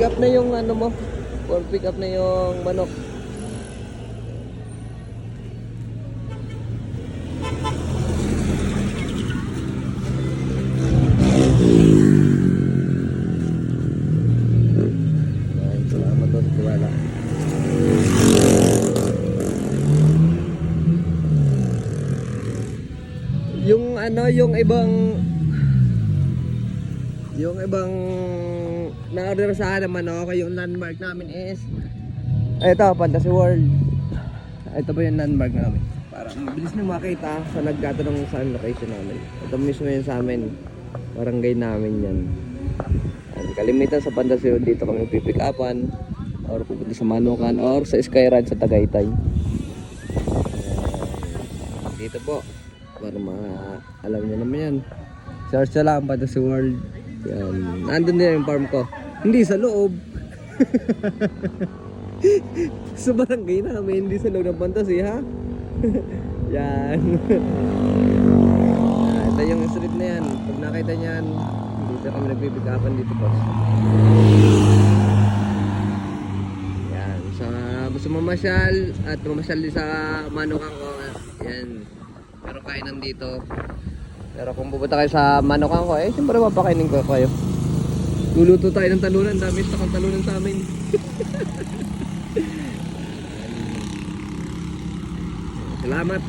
pick up na yung ano mo. For pick up na yung manok. Ayan, salamat po sa tiwala. Yung ano, yung ibang na-order sa akin naman, okay, yung landmark namin is ito, Fantasy World. Ito po yung landmark namin para mabilis nyo makita sa nagtatanong saan location namin. Ito mismo yun sa amin, barangay namin yan. Kalimitan sa Fantasy World dito kami pipick upan or pupunta sa Manukan or sa Skyride sa Tagaytay. Dito po para alam nyo naman yan. Search na lang Fantasy World. Yan. Nandun din yung farm ko. Hindi sa loob. Sa barangay namin, hindi sa loob ng Fantasy, ha? Yan. Ito yung street na yan. Pag nakita nyan, dito kami nagpipikapan dito po. Yan. Sa gusto mamasyal at mamasyal din sa Manukan ko, yan. Meron kainan dito. Pero kung pupunta kayo sa Manukan ko, siyempre mapakainin ko kayo. Luluto tayo ng talunan, dami stock ang talunan sa amin. Salamat.